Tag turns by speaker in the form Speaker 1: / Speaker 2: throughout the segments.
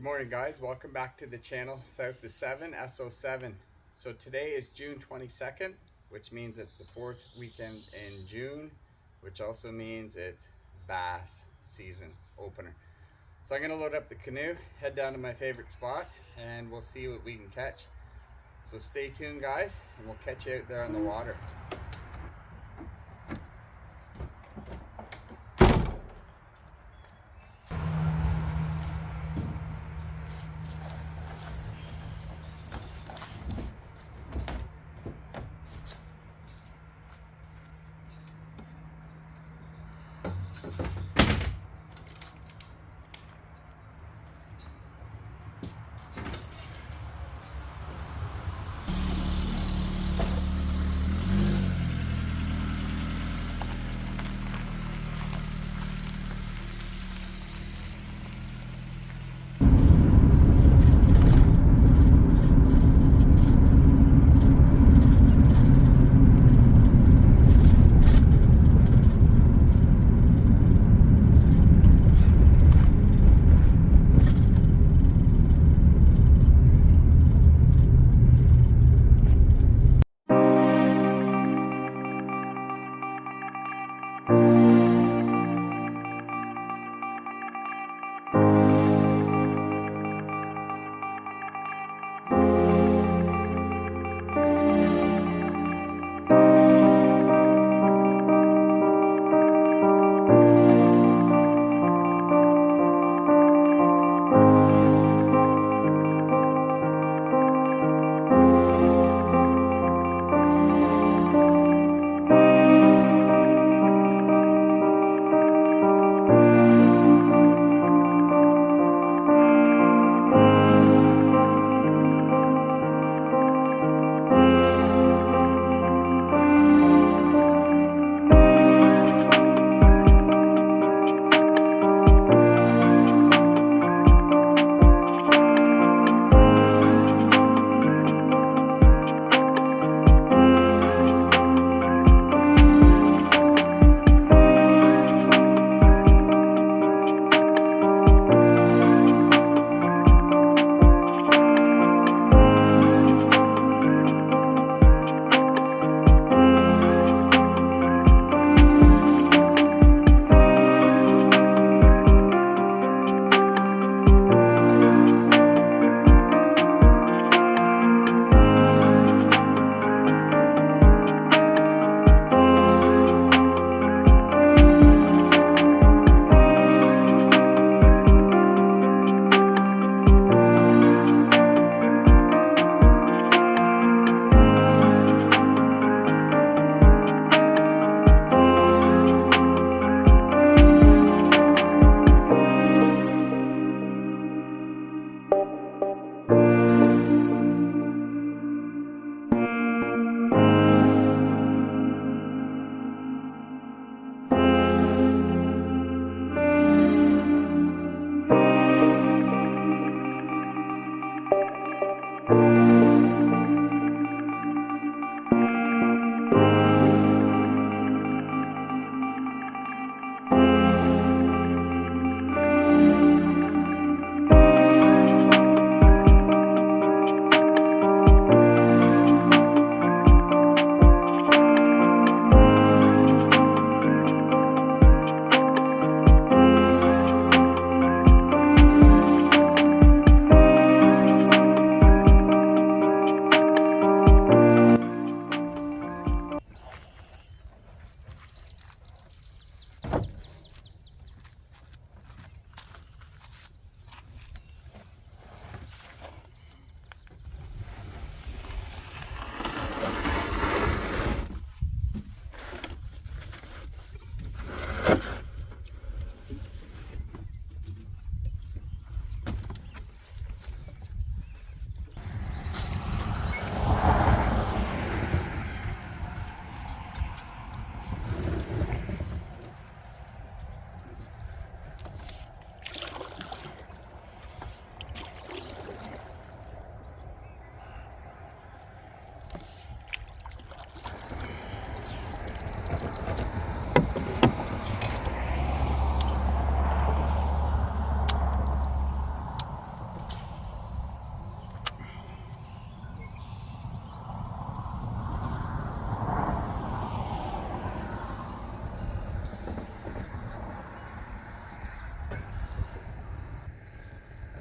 Speaker 1: Good morning, guys. Welcome back to the channel South of 7 SO7. So today is June 22nd, which means it's the fourth weekend in June, which also means it's bass season opener. So I'm going to load up the canoe, head down to my favorite spot, and we'll see what we can catch. So stay tuned, guys, and we'll catch you out there on the water.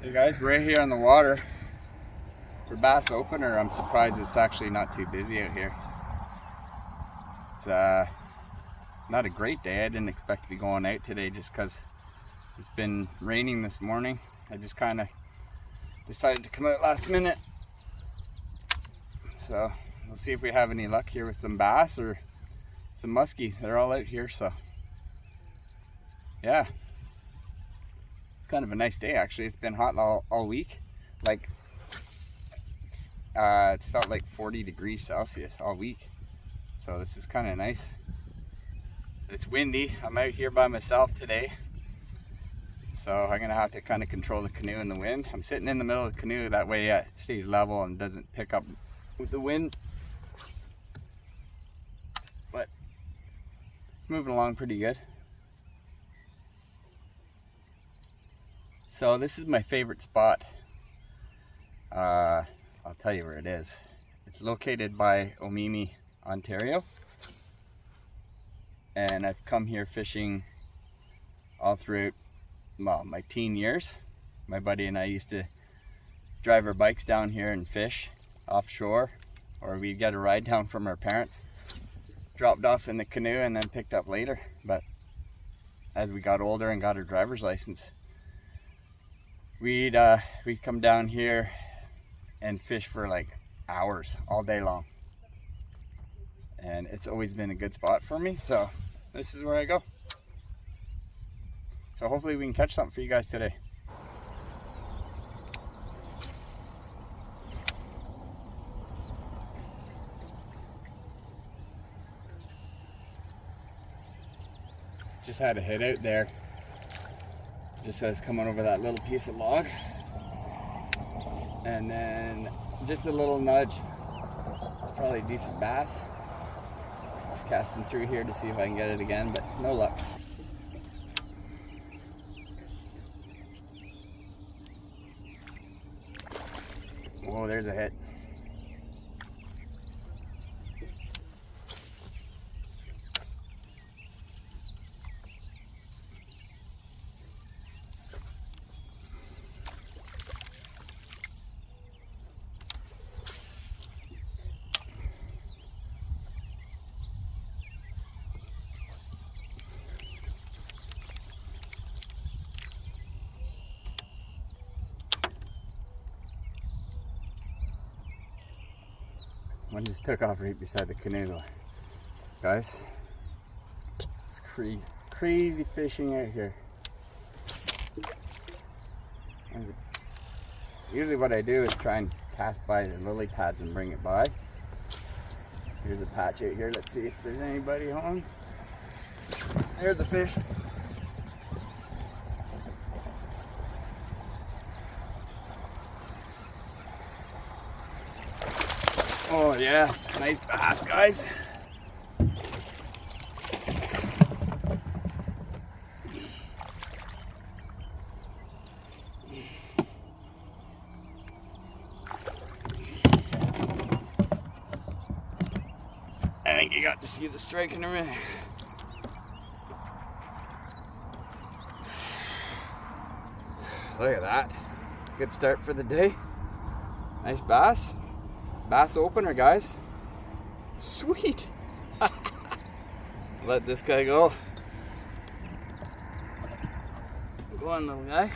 Speaker 1: Hey guys, we're here on the water for bass opener. I'm surprised it's actually not too busy out here. It's not a great day. I didn't expect to be going out today just because it's been raining this morning. I just kind of decided to come out last minute. So we'll see if we have any luck here with some bass or some muskie. They're all out here, so yeah. It's kind of a nice day actually. It's been hot all week. Like it's felt like 40 degrees Celsius all week. So this is kind of nice. It's windy. I'm out here by myself today. So I'm gonna have to kind of control the canoe and the wind. I'm sitting in the middle of the canoe, that way it stays level and doesn't pick up with the wind. But it's moving along pretty good. So this is my favorite spot. I'll tell you where it is. It's located by Omemee, Ontario. And I've come here fishing all throughout, well, my teen years. My buddy and I used to drive our bikes down here and fish offshore, or we'd get a ride down from our parents, dropped off in the canoe and then picked up later. But as we got older and got our driver's license, we'd come down here and fish for like hours all day long. And it's always been a good spot for me, so this is where I go. So hopefully we can catch something for you guys today. Just had a hit out there. Just as coming over that little piece of log. And then just a little nudge. Probably a decent bass. Just casting through here to see if I can get it again, but no luck. Whoa, there's a hit. One just took off right beside the canoe though. Guys, it's crazy fishing out here. Usually what I do is try and cast by the lily pads and bring it by. Here's a patch out here. Let's see if there's anybody home. There's a fish. Oh yes, nice bass, guys. I think you got to see the strike in a minute. Look at that. Good start for the day. Nice bass. Bass opener, guys. Sweet. Let this guy go. Go on, little guy.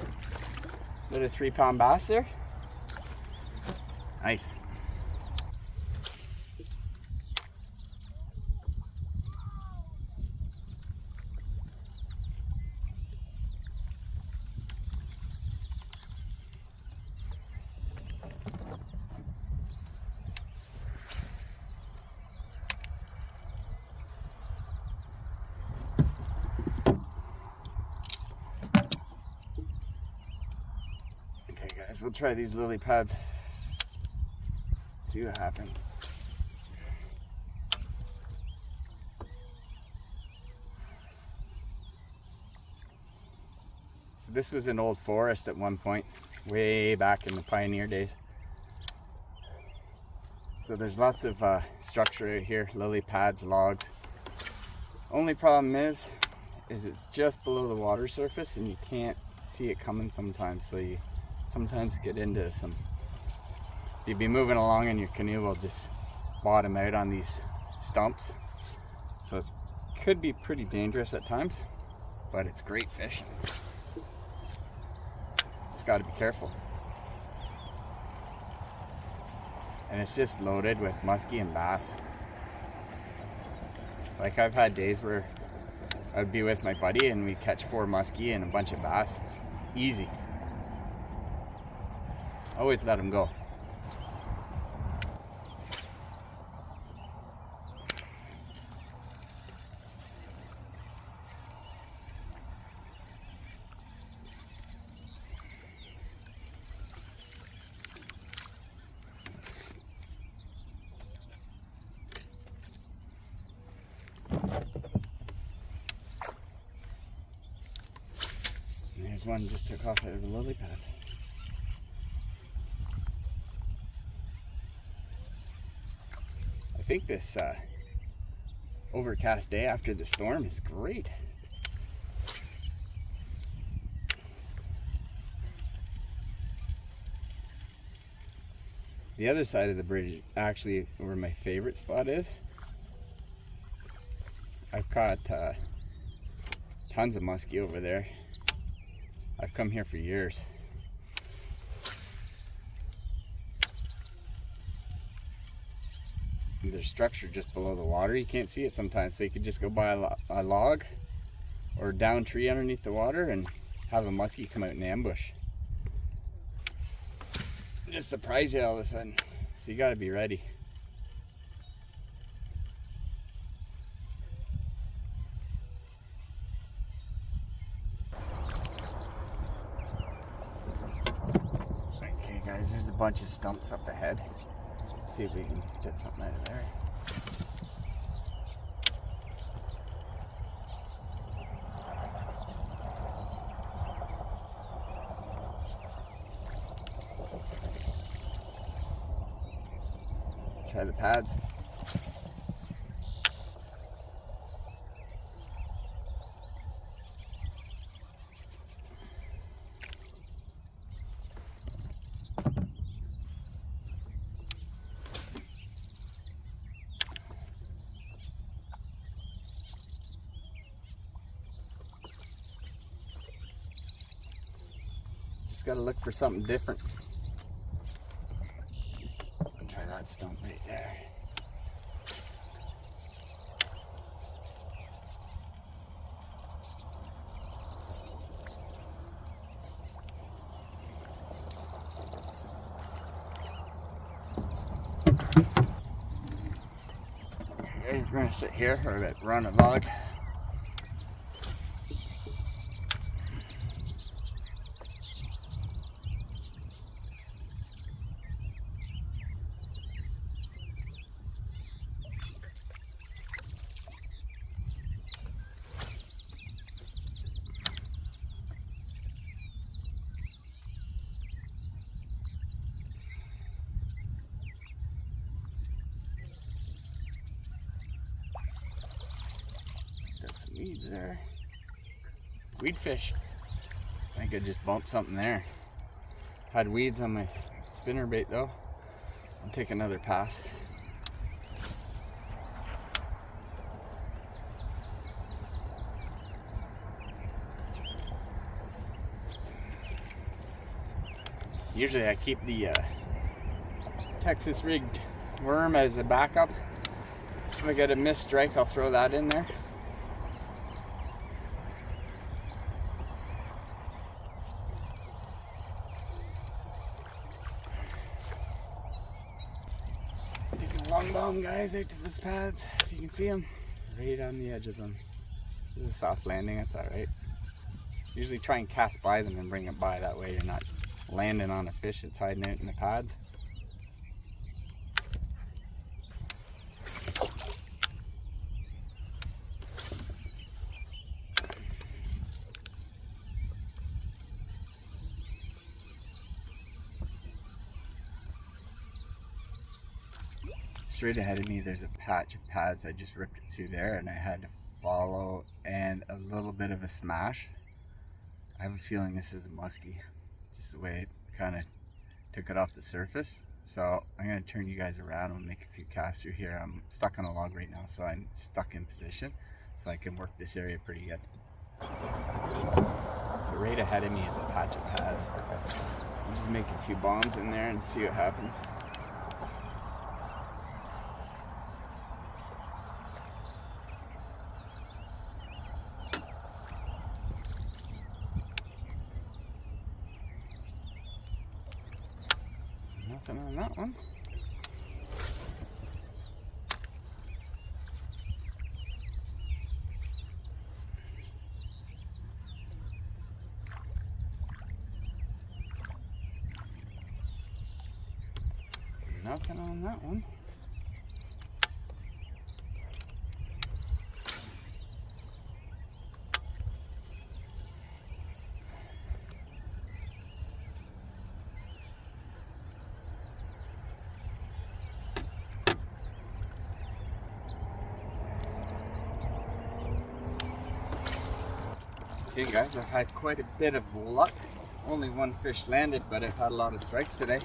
Speaker 1: Got a 3-pound bass there. Nice. We'll try these lily pads. See what happens. So this was an old forest at one point, way back in the pioneer days. So there's lots of structure out here, lily pads, logs. Only problem is it's just below the water surface and you can't see it coming sometimes, so you sometimes get into some, you'd be moving along and your canoe will just bottom out on these stumps. So it could be pretty dangerous at times, but it's great fishing. Just got to be careful. And it's just loaded with muskie and bass. Like, I've had days where I'd be with my buddy and we'd catch 4 muskie and a bunch of bass. Easy. Always let them go. There's one just took off out of the lily pad. I think this overcast day after the storm is great. The other side of the bridge, actually where my favorite spot is, I've caught tons of muskie over there. I've come here for years. There's structure just below the water. You can't see it sometimes, so you could just go by a log or a down tree underneath the water and have a muskie come out and ambush. Just surprise you all of a sudden. So you got to be ready. Okay guys, there's a bunch of stumps up ahead. See if we can get something out of there. Try the pads. Got to look for something different. I'll try that stump right there. Okay, we're going to sit here or run a log. Weeds there. Weed fish. I think I just bumped something there. Had weeds on my spinner bait though. I'll take another pass. Usually I keep the Texas rigged worm as a backup. If I get a missed strike, I'll throw that in there. Long bone guys out to this pads, if you can see them, right on the edge of them. This is a soft landing, that's alright. Usually try and cast by them and bring it by, that way you're not landing on a fish that's hiding out in the pads. Straight ahead of me there's a patch of pads. I just ripped it through there and I had to follow and a little bit of a smash. I have a feeling this is a muskie, just the way it kind of took it off the surface. So I'm going to turn you guys around and make a few casts through here. I'm stuck on a log right now, so I'm stuck in position so I can work this area pretty good. So right ahead of me is a patch of pads. I'll just make a few bombs in there and see what happens. Nothing on that one. Nothing on that one. Okay guys, I've had quite a bit of luck. Only one fish landed, but I've had a lot of strikes today.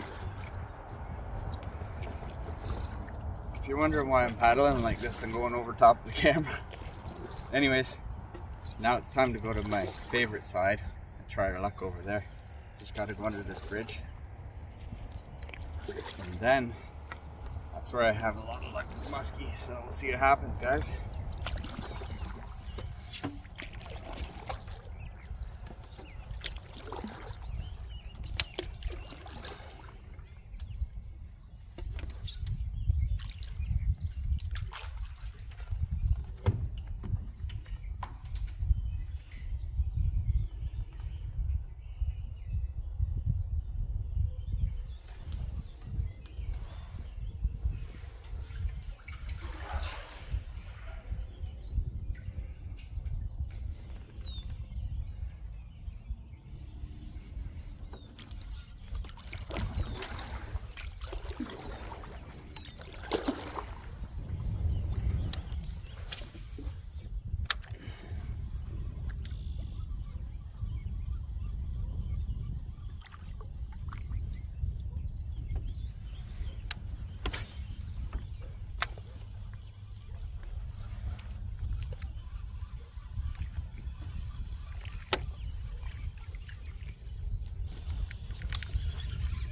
Speaker 1: If you're wondering why I'm paddling like this and going over top of the camera. Anyways, now it's time to go to my favorite side and try our luck over there. Just gotta go under this bridge. And then, that's where I have a lot of luck with muskie, so we'll see what happens, guys.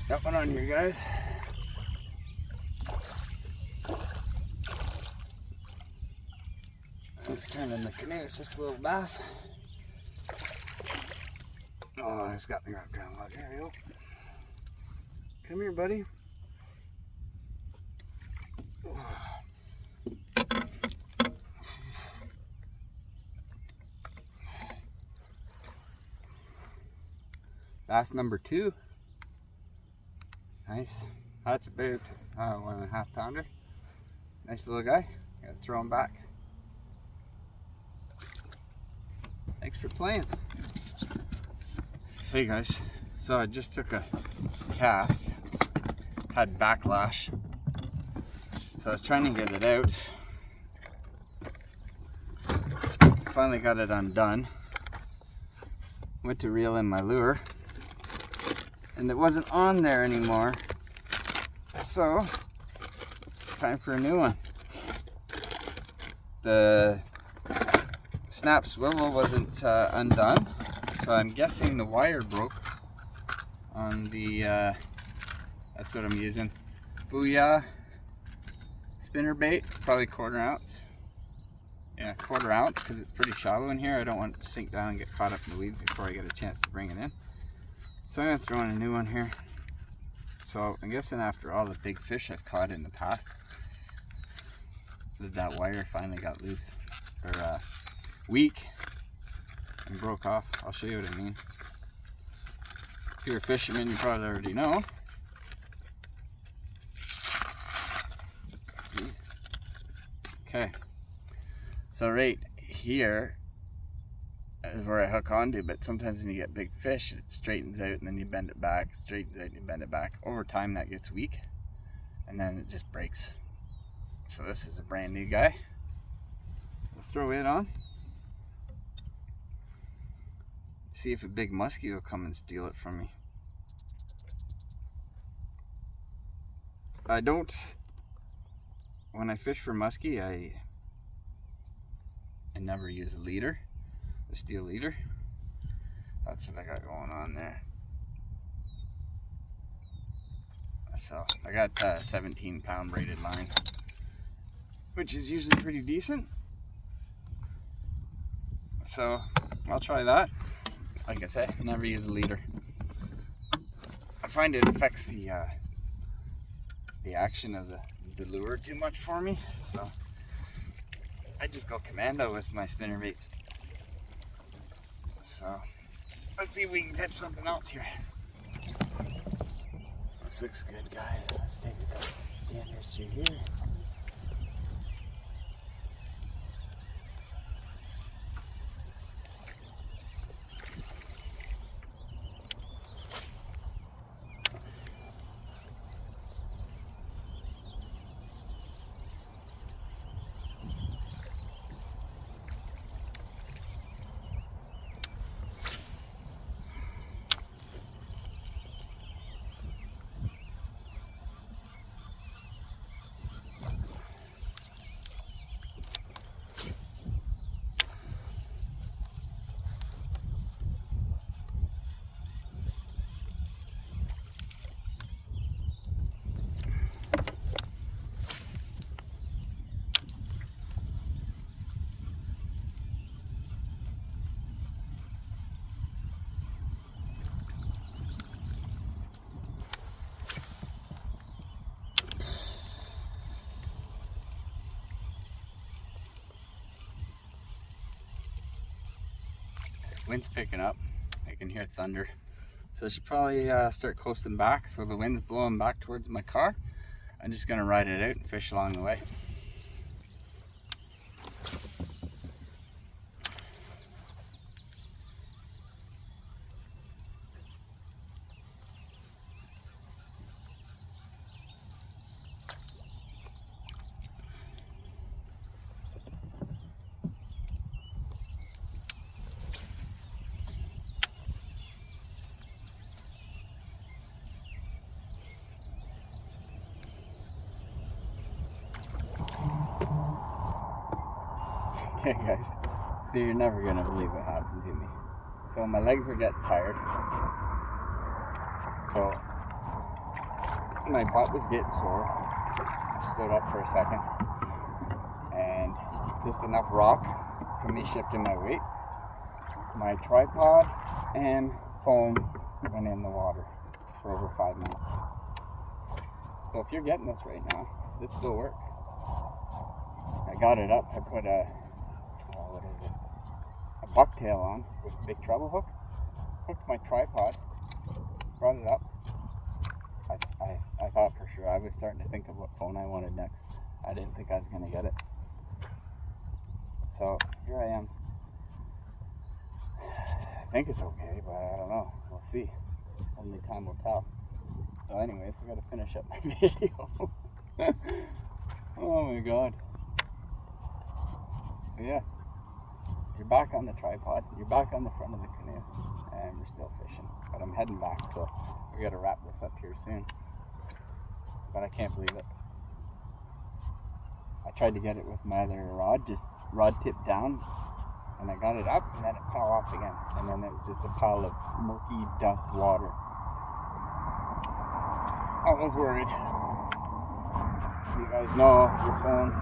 Speaker 1: Got one on here, guys. I was turning the canoe, it's just a little bass. Oh, it's got me wrapped around the log. Here we go. Come here, buddy. Bass number 2. Nice. That's about 1.5 pounder. Nice little guy. Gotta throw him back. Thanks for playing. Hey guys, so I just took a cast, had backlash, so I was trying to get it out. Finally got it undone. Went to reel in my lure, and it wasn't on there anymore. So, time for a new one. The snap swivel wasn't undone, so I'm guessing the wire broke on the, that's what I'm using. Booyah spinner bait, probably 1/4 ounce. Yeah, 1/4 ounce, because it's pretty shallow in here. I don't want it to sink down and get caught up in the weeds before I get a chance to bring it in. So I'm going to throw in a new one here. So I'm guessing after all the big fish I've caught in the past, that wire finally got loose, or weak, and broke off. I'll show you what I mean. If you're a fisherman, you probably already know. Okay, so right here is where I hook onto, but sometimes when you get big fish, it straightens out and then you bend it back, straightens out and you bend it back. Over time that gets weak and then it just breaks. So this is a brand new guy. We'll throw it on. See if a big muskie will come and steal it from me. I don't, when I fish for muskie, I never use a leader, a steel leader. That's what I got going on there. So I got a 17-pound braided line, which is usually pretty decent. So I'll try that. Like I said, never use a leader. I find it affects the action of the lure too much for me, so I just go commando with my spinnerbaits. So let's see if we can catch something else here. This looks good, guys. Let's take a couple ganders through here. Wind's picking up. I can hear thunder. So I should probably start coasting back. So the wind's blowing back towards my car. I'm just gonna ride it out and fish along the way. Okay guys, so you're never gonna believe what happened to me. So my legs were getting tired. So my butt was getting sore. I stood up for a second. And just enough rock for me shifting my weight. My tripod and phone went in the water for over 5 minutes. So if you're getting this right now, it still works. I got it up. I put a bucktail on with a big treble hook, hooked my tripod, brought it up. I thought for sure, I was starting to think of what phone I wanted next. I didn't think I was going to get it. So here I am. I think it's okay, but I don't know. We'll see. Only time will tell. So anyways, I got to finish up my video. Oh my god. So yeah. You're back on the tripod, you're back on the front of the canoe, and we're still fishing. But I'm heading back, so we gotta wrap this up here soon. But I can't believe it. I tried to get it with my other rod, just rod tip down, and I got it up, and then it fell off again. And then it was just a pile of murky dust water. I was worried. You guys know your phone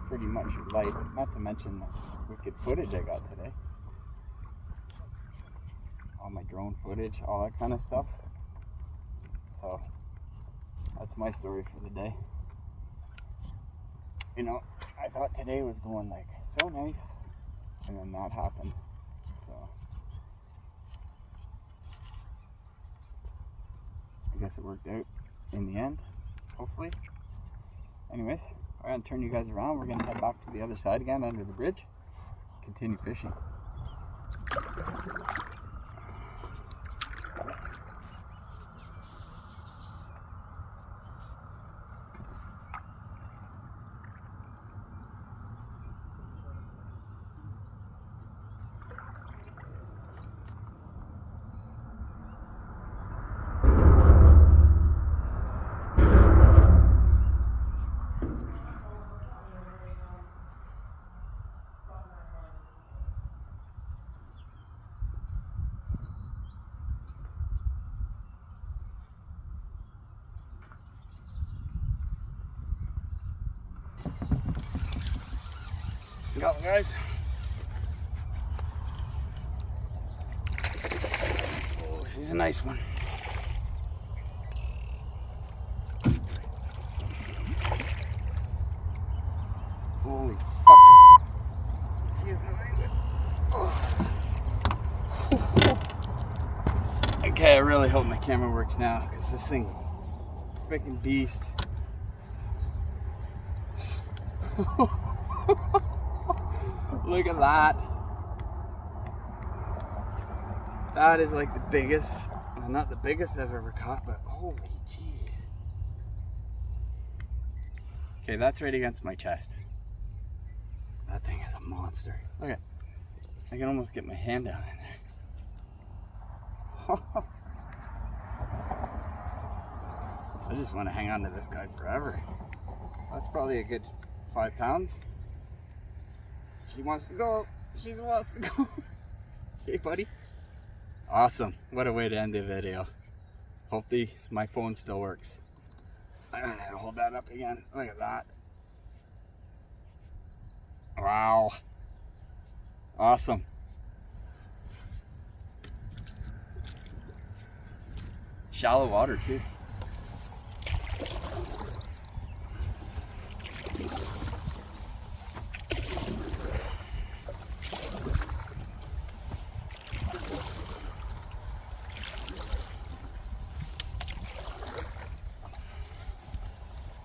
Speaker 1: pretty much your life, not to mention the wicked footage I got today. All my drone footage, all that kind of stuff. So that's my story for the day. You know, I thought today was going like so nice, and then that happened. So I guess it worked out in the end, hopefully. Anyways, I'm going to turn you guys around. We're going to head back to the other side again under the bridge. Continue fishing. go, guys. Oh, she's a nice one. Holy fuck. Okay, I really hope my camera works now, because this thing's a freaking beast. Look at that. That is like the biggest, well, not the biggest I've ever caught, but holy jeez. Okay, that's right against my chest. That thing is a monster. Look at, I can almost get my hand down in there. I just want to hang on to this guy forever. That's probably a good 5 pounds. She wants to go. She wants to go. Hey, buddy. Awesome. What a way to end the video. Hope my phone still works. I'm gonna have to hold that up again. Look at that. Wow. Awesome. Shallow water too.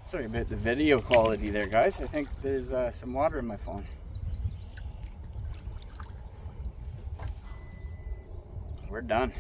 Speaker 1: Sorry about the video quality there, guys. I think there's some water in my phone. We're done.